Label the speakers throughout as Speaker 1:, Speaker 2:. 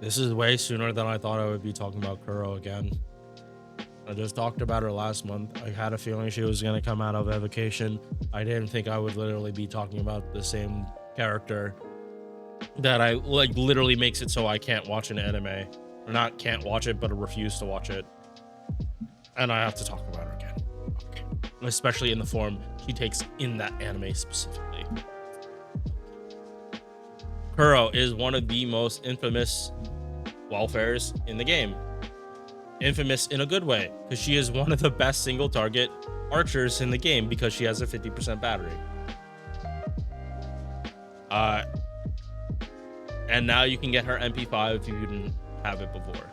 Speaker 1: This is way sooner than I thought I would be talking about Kuro again. I just talked about her last month. I had a feeling she was going to come out of evocation. I didn't think I would literally be talking about the same character that I like literally makes it so I can't watch an anime. Or not can't watch it, but refuse to watch it. And I have to talk about her again. Okay. Especially in the form she takes in that anime specifically. Kuro is one of the most infamous welfares in the game. Infamous in a good way, because she is one of the best single target archers in the game because she has a 50% battery. And now you can get her NP5 if you didn't have it before.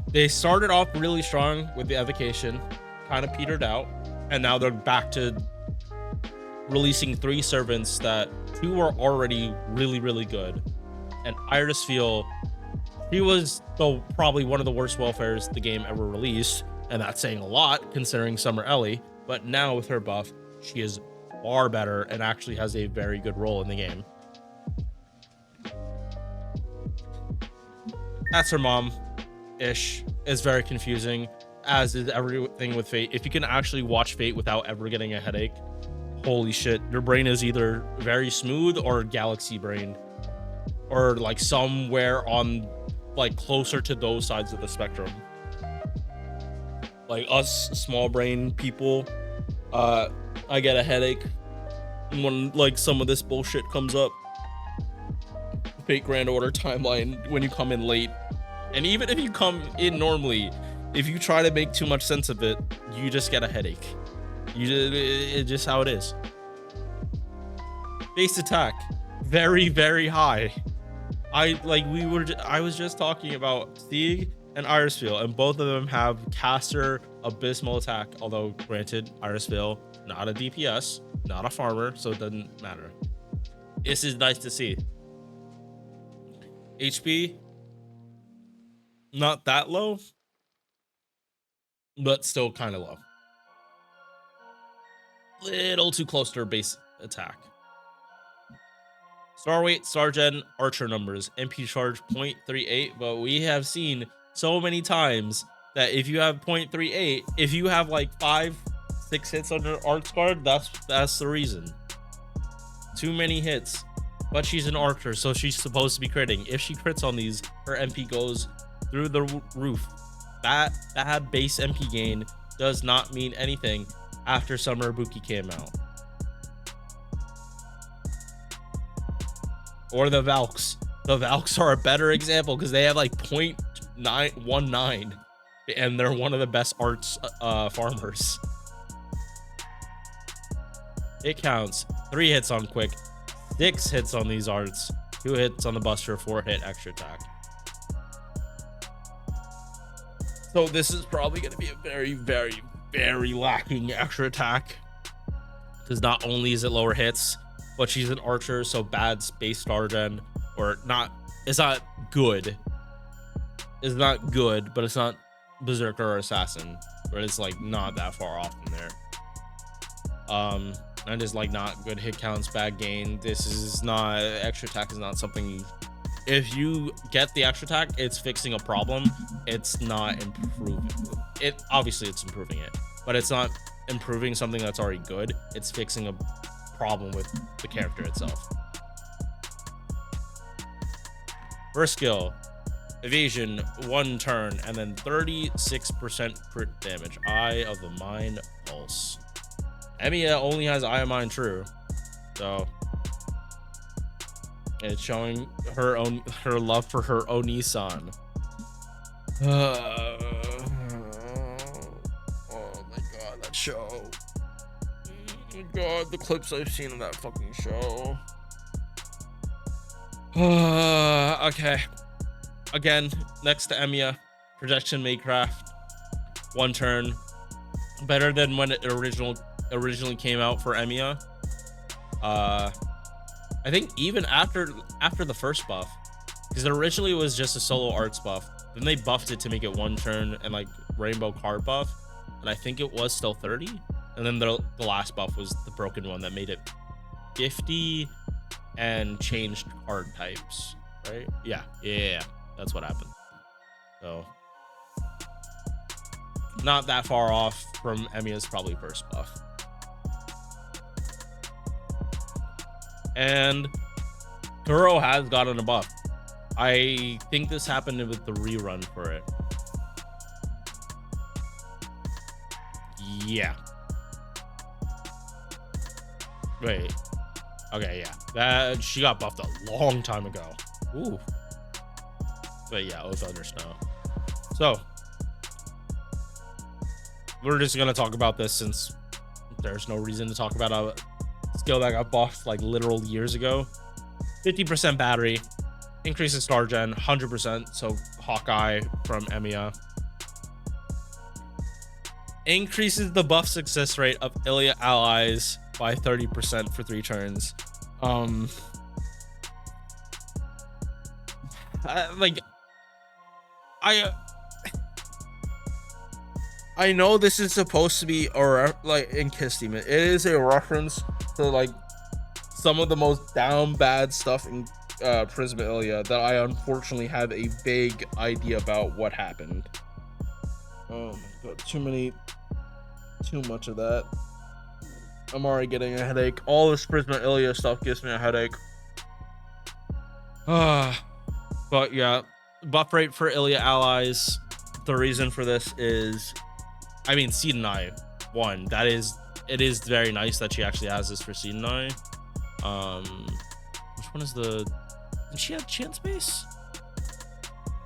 Speaker 1: They started off really strong with the evocation, kind of petered out, and now they're back to releasing 3 servants that 2 were already really good. And Iris Feel, he was probably one of the worst welfares the game ever released, and that's saying a lot considering Summer Ellie. But now with her buff, she is far better and actually has a very good role in the game. That's her mom-ish. It's very confusing, as is everything with Fate. If you can actually watch Fate without ever getting a headache, holy shit, your brain is either very smooth or galaxy brained, or like somewhere on like closer to those sides of the spectrum. Like us small brain people, I get a headache when like some of this bullshit comes up. Fate Grand Order timeline, when you come in late, and even if you come in normally, if you try to make too much sense of it, you just get a headache. It's just how it is. Base attack, very high. I was just talking about Stieg and Irisville, and both of them have caster abysmal attack. Although granted, Irisville not a DPS, not a farmer, so it doesn't matter. This is nice to see. HP not that low, but still kind of low. Little too close to her base attack. Star weight, star gen, archer numbers, MP charge 0.38, but we have seen so many times that if you have 0.38, if you have like 5-6 hits on your arts card, that's the reason. Too many hits, but she's an archer, so she's supposed to be critting. If she crits on these, her MP goes through the roof. That bad base MP gain does not mean anything after Summer Ibuki came out. Or the Valks. The Valks are a better example because they have like 0.919 and they're one of the best arts farmers. It counts 3 hits on quick, 6 hits on these arts, 2 hits on the buster, 4 hit extra attack. So this is probably going to be a very lacking extra attack, because not only is it lower hits, but she's an archer, so bad space star gen, or not. It's not good. It's not good, but it's not berserker or assassin, where it's like not that far off from there. And just like not good hit counts, bad gain. This is not, extra attack is not something you, if you get the extra attack, it's fixing a problem. It's not improving it. Obviously it's improving it, but it's not improving something that's already good. It's fixing a problem with the character itself. First skill, evasion, 1 turn, and then 36% crit damage. Eye of the Mind Pulse. Emiya only has Eye of Mind True, so it's showing her love for her Oni-san. Oh my god, that show. Oh my god, the clips I've seen of that fucking show. Okay. Again, next to Emiya, projection Maycraft, 1 turn. Better than when it originally came out for Emiya. I think even after the first buff, because originally it was just a solo arts buff, then they buffed it to make it 1 turn and like rainbow card buff, and I think it was still 30, and then the last buff was the broken one that made it 50 and changed card types, right? Yeah, that's what happened. So not that far off from Emiya's probably first buff. And Kuro has gotten a buff. I think this happened with the rerun for it. Yeah. Wait. Okay, yeah. That she got buffed a long time ago. Ooh. But yeah, it was Thunder Snow. So we're just gonna talk about this since there's no reason to talk about a skill that got buffed like literal years ago. 50% battery, increases star gen, 100%. So Hawkeye from Emiya. Increases the buff success rate of Ilya allies by 30% for 3 turns. I know this is supposed to be, or like in Kiss Team, it is a reference to like some of the most down bad stuff in Prism Ilya that I unfortunately have a vague idea about what happened. Oh my god, too much of that. I'm already getting a headache. All this Prism Ilya stuff gives me a headache. But yeah, buff rate for Ilya allies. The reason for this is, I mean, Seed and I, one, it is very nice that she actually has this for Seed and I. Which one is did she have chance base?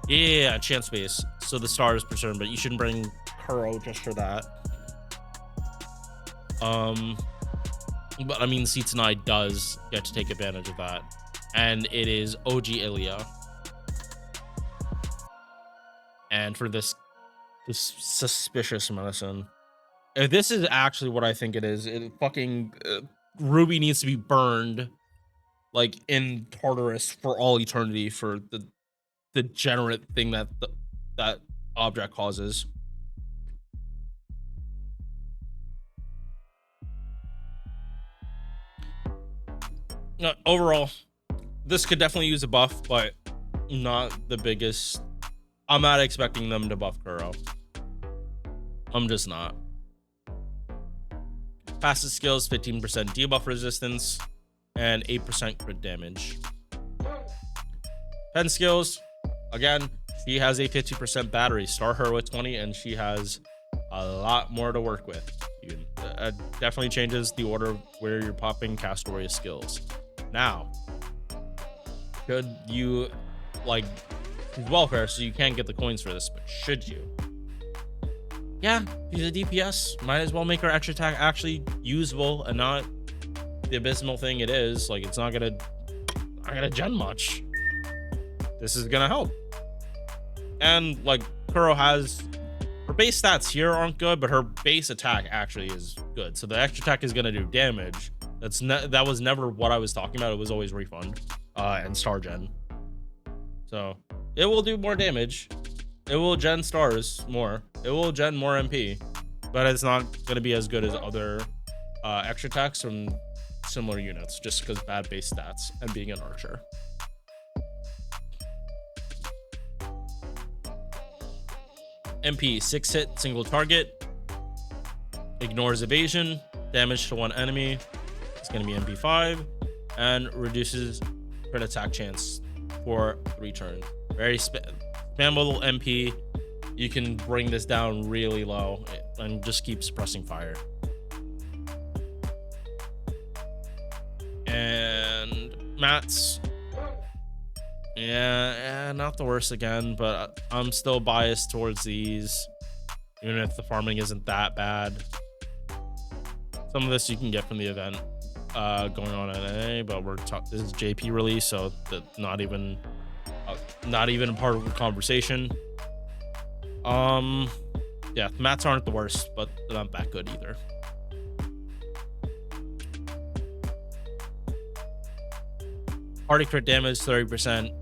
Speaker 1: Yeah, chance base. So the star is preserved, but you shouldn't bring Kuro just for that. But I mean, Seed and I does get to take advantage of that, and it is OG Ilya. And for this suspicious medicine, if this is actually what I think it is, it fucking Ruby needs to be burned like in Tartarus for all eternity for the degenerate thing that that object causes. Overall, this could definitely use a buff, but not the biggest. I'm not expecting them to buff Kuro. I'm just not. Fastest skills, 15% debuff resistance and 8% crit damage. 10 skills, again, she has a 50% battery. Start her with 20 and she has a lot more to work with. Definitely changes the order where you're popping Castoria skills. Now, could you like welfare so you can't get the coins for this, but should you? Yeah, she's a DPS. Might as well make her extra attack actually usable and not the abysmal thing it is. Like, it's not gonna gen much. This is gonna help. And like Kuro has her base stats here aren't good, but her base attack actually is good. So the extra attack is gonna do damage. That was never what I was talking about. It was always refund and star gen. So it will do more damage. It will gen stars more. It will gen more MP, but it's not going to be as good as other extra attacks from similar units, just because bad base stats and being an archer. MP 6 hit, single target, ignores evasion, damage to one enemy. It's going to be MP5 and reduces crit attack chance for 3 turns. Very spammable MP. You can bring this down really low and just keep suppressing fire. And mats, yeah, not the worst again, but I'm still biased towards these, even if the farming isn't that bad. Some of this you can get from the event going on at NA, but this is JP release, so that's not even a part of the conversation. Yeah, mats aren't the worst, but they're not that good either. Party crit damage 30%.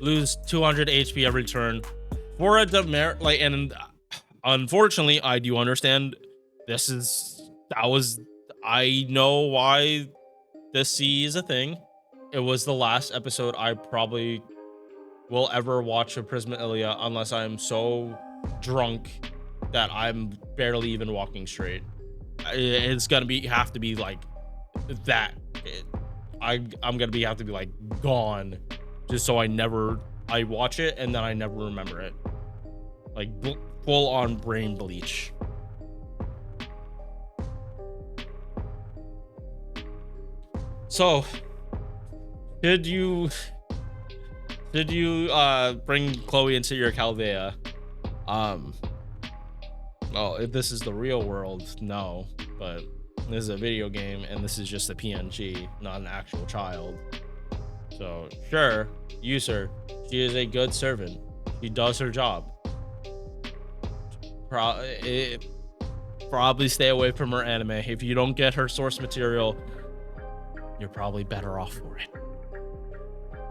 Speaker 1: Lose 200 HP every turn. For a demerit, like, and unfortunately, I do understand I know why this sea is a thing. It was the last episode I probably will ever watch of Prisma Ilia unless I'm so drunk that I'm barely even walking straight. It's gonna have to be like that. I'm gonna have to be like gone, just so I watch it and then I never remember it. Like full on brain bleach. So, did you bring Chloe into your Caldea? Well, if this is the real world, no, but this is a video game and this is just a PNG, not an actual child. So sure, use her. She is a good servant. She does her job. Probably stay away from her anime. If you don't get her source material, you're probably better off for it.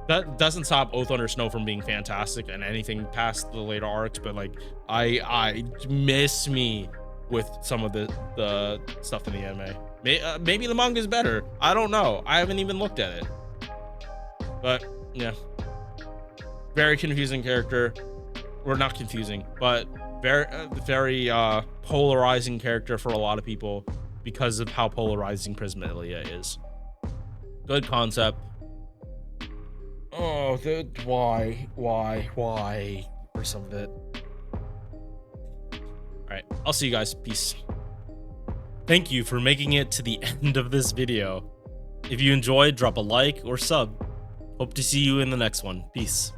Speaker 1: That doesn't stop Oath Under Snow from being fantastic and anything past the later arcs, but like I miss me with some of the stuff in the anime. Maybe the manga is better. I don't know. I haven't even looked at it. But yeah, very confusing character. Or not confusing, but very polarizing character for a lot of people because of how polarizing Prisma Ilia is. Good concept. Oh, why for some of it? All right, I'll see you guys. Peace. Thank you for making it to the end of this video. If you enjoyed, drop a like or sub. Hope to see you in the next one. Peace.